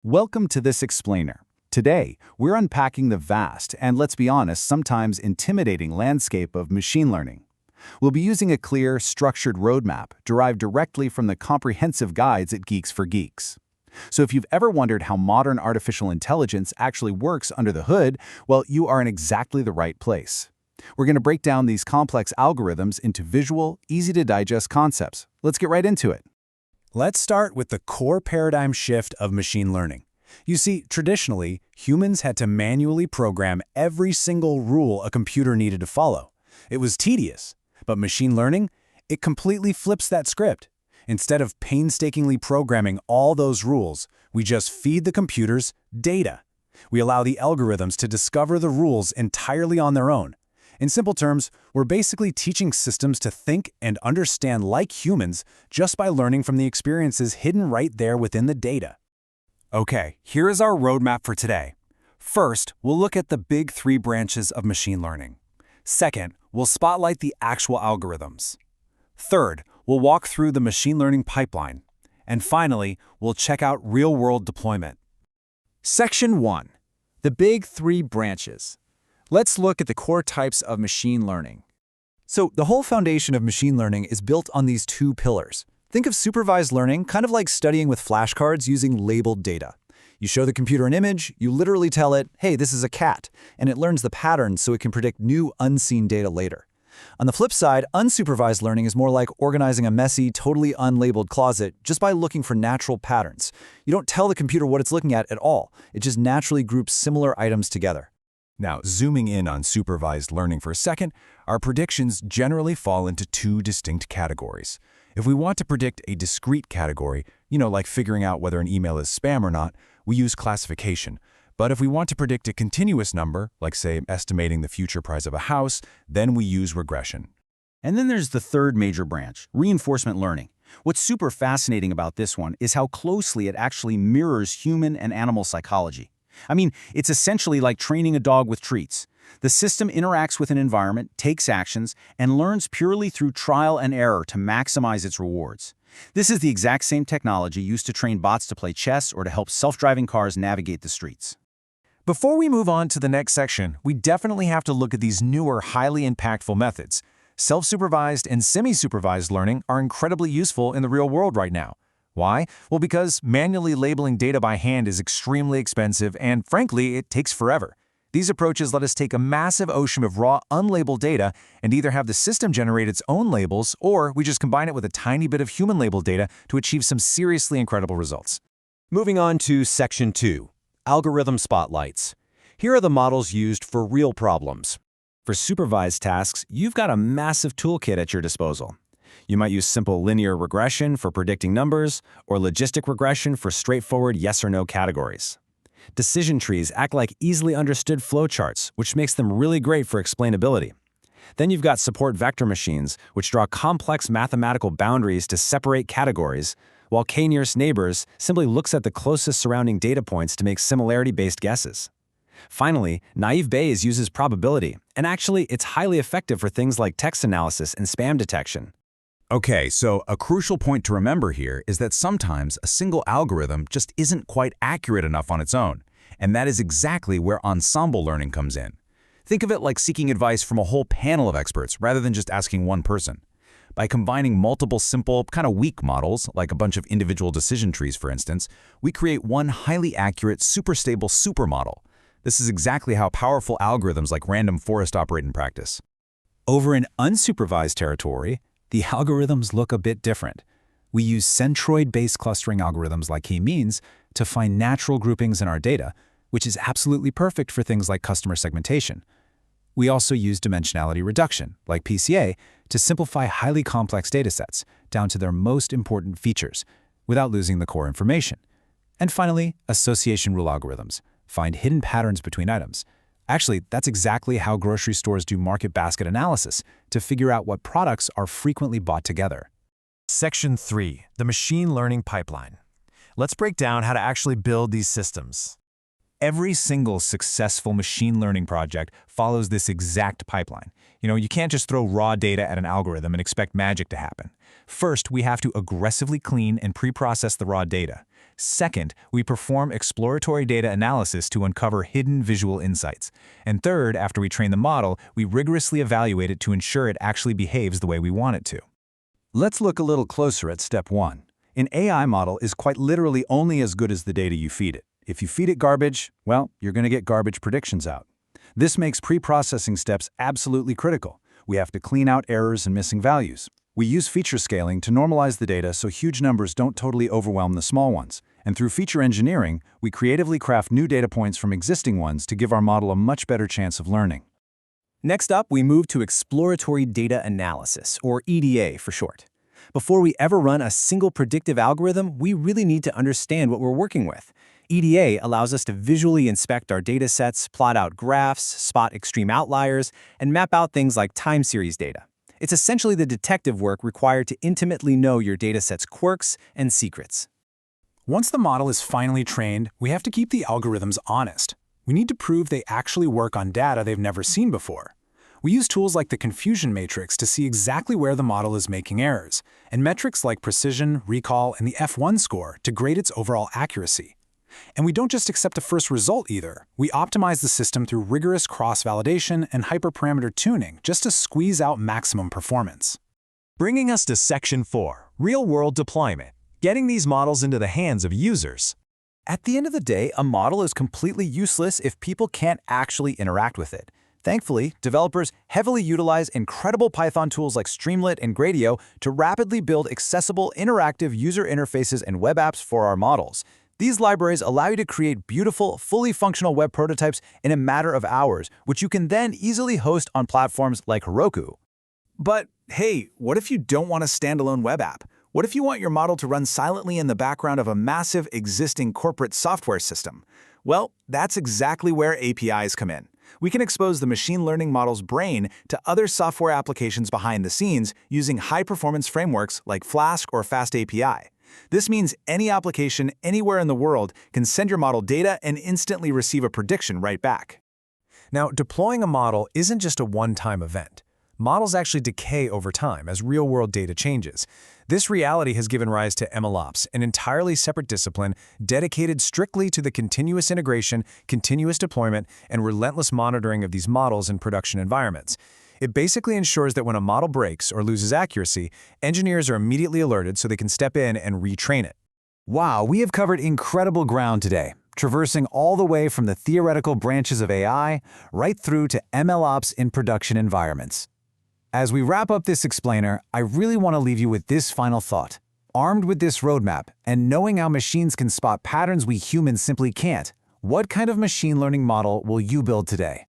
Welcome to this explainer. Today, we're unpacking the vast and, let's be honest, sometimes intimidating landscape of machine learning. We'll be using a clear, structured roadmap derived directly from the comprehensive guides at Geeks for Geeks. So if you've ever wondered how modern artificial intelligence actually works under the hood, well, you are in exactly the right place. We're going to break down these complex algorithms into visual, easy-to-digest concepts. Let's get right into it. Let's start with the core paradigm shift of machine learning. You see, traditionally, humans had to manually program every single rule a computer needed to follow. It was tedious, but machine learning, it completely flips that script. Instead of painstakingly programming all those rules, we just feed the computers data. We allow the algorithms to discover the rules entirely on their own. In simple terms, we're basically teaching systems to think and understand like humans just by learning from the experiences hidden right there within the data. Okay, here is our roadmap for today. First, we'll look at the big three branches of machine learning. Second, we'll spotlight the actual algorithms. Third, we'll walk through the machine learning pipeline. And finally, we'll check out real-world deployment. Section 1. The big three branches. Let's look at the core types of machine learning. So the whole foundation of machine learning is built on these two pillars. Think of supervised learning kind of like studying with flashcards using labeled data. You show the computer an image, you literally tell it, hey, this is a cat, and it learns the patterns so it can predict new unseen data later. On the flip side, unsupervised learning is more like organizing a messy, totally unlabeled closet just by looking for natural patterns. You don't tell the computer what it's looking at all. It just naturally groups similar items together. Now, zooming in on supervised learning for a second, our predictions generally fall into two distinct categories. If we want to predict a discrete category, like figuring out whether an email is spam or not, we use classification. But if we want to predict a continuous number, like say estimating the future price of a house, then we use regression. And then there's the third major branch, reinforcement learning. What's super fascinating about this one is how closely it actually mirrors human and animal psychology. I mean, it's essentially like training a dog with treats. The system interacts with an environment, takes actions, and learns purely through trial and error to maximize its rewards. This is the exact same technology used to train bots to play chess or to help self-driving cars navigate the streets. Before we move on to the next section, we definitely have to look at these newer, highly impactful methods. Self-supervised and semi-supervised learning are incredibly useful in the real world right now. Why? Well, because manually labeling data by hand is extremely expensive and, frankly, it takes forever. These approaches let us take a massive ocean of raw, unlabeled data and either have the system generate its own labels, or we just combine it with a tiny bit of human-labeled data to achieve some seriously incredible results. Moving on to Section 2, Algorithm Spotlights. Here are the models used for real problems. For supervised tasks, you've got a massive toolkit at your disposal. You might use simple linear regression for predicting numbers, or logistic regression for straightforward yes or no categories. Decision trees act like easily understood flowcharts, which makes them really great for explainability. Then you've got support vector machines, which draw complex mathematical boundaries to separate categories, while k-nearest neighbors simply looks at the closest surrounding data points to make similarity-based guesses. Finally, naive Bayes uses probability, and actually it's highly effective for things like text analysis and spam detection. Okay, so a crucial point to remember here is that sometimes a single algorithm just isn't quite accurate enough on its own, and that is exactly where ensemble learning comes in. Think of it like seeking advice from a whole panel of experts rather than just asking one person. By combining multiple simple, kind of weak models, like a bunch of individual decision trees for instance, we create one highly accurate, super stable supermodel. This is exactly how powerful algorithms like random forest operate in practice. Over in unsupervised territory, the algorithms look a bit different. We use centroid-based clustering algorithms like k-means to find natural groupings in our data, which is absolutely perfect for things like customer segmentation. We also use dimensionality reduction, like PCA, to simplify highly complex datasets down to their most important features, without losing the core information. And finally, association rule algorithms find hidden patterns between items. Actually, that's exactly how grocery stores do market basket analysis to figure out what products are frequently bought together. Section 3, the machine learning pipeline. Let's break down how to actually build these systems. Every single successful machine learning project follows this exact pipeline. You can't just throw raw data at an algorithm and expect magic to happen. First, we have to aggressively clean and pre-process the raw data. Second, we perform exploratory data analysis to uncover hidden visual insights. And third, after we train the model, we rigorously evaluate it to ensure it actually behaves the way we want it to. Let's look a little closer at step 1. An AI model is quite literally only as good as the data you feed it. If you feed it garbage, well, you're going to get garbage predictions out. This makes pre-processing steps absolutely critical. We have to clean out errors and missing values. We use feature scaling to normalize the data so huge numbers don't totally overwhelm the small ones. And through feature engineering, we creatively craft new data points from existing ones to give our model a much better chance of learning. Next up, we move to exploratory data analysis, or EDA for short. Before we ever run a single predictive algorithm, we really need to understand what we're working with. EDA allows us to visually inspect our data sets, plot out graphs, spot extreme outliers, and map out things like time series data. It's essentially the detective work required to intimately know your dataset's quirks and secrets. Once the model is finally trained, we have to keep the algorithms honest. We need to prove they actually work on data they've never seen before. We use tools like the confusion matrix to see exactly where the model is making errors, and metrics like precision, recall, and the F1 score to grade its overall accuracy. And we don't just accept a first result either. We optimize the system through rigorous cross-validation and hyperparameter tuning just to squeeze out maximum performance. Bringing us to Section 4, Real-World Deployment, getting these models into the hands of users. At the end of the day, a model is completely useless if people can't actually interact with it. Thankfully, developers heavily utilize incredible Python tools like Streamlit and Gradio to rapidly build accessible, interactive user interfaces and web apps for our models. These libraries allow you to create beautiful, fully functional web prototypes in a matter of hours, which you can then easily host on platforms like Heroku. But hey, what if you don't want a standalone web app? What if you want your model to run silently in the background of a massive existing corporate software system? Well, that's exactly where APIs come in. We can expose the machine learning model's brain to other software applications behind the scenes using high-performance frameworks like Flask or FastAPI. This means any application anywhere in the world can send your model data and instantly receive a prediction right back. Now, deploying a model isn't just a one-time event. Models actually decay over time as real-world data changes. This reality has given rise to MLOps, an entirely separate discipline dedicated strictly to the continuous integration, continuous deployment, and relentless monitoring of these models in production environments. It basically ensures that when a model breaks or loses accuracy, engineers are immediately alerted so they can step in and retrain it. Wow, we have covered incredible ground today, traversing all the way from the theoretical branches of AI right through to MLOps in production environments. As we wrap up this explainer, I really want to leave you with this final thought. Armed with this roadmap and knowing how machines can spot patterns we humans simply can't, what kind of machine learning model will you build today?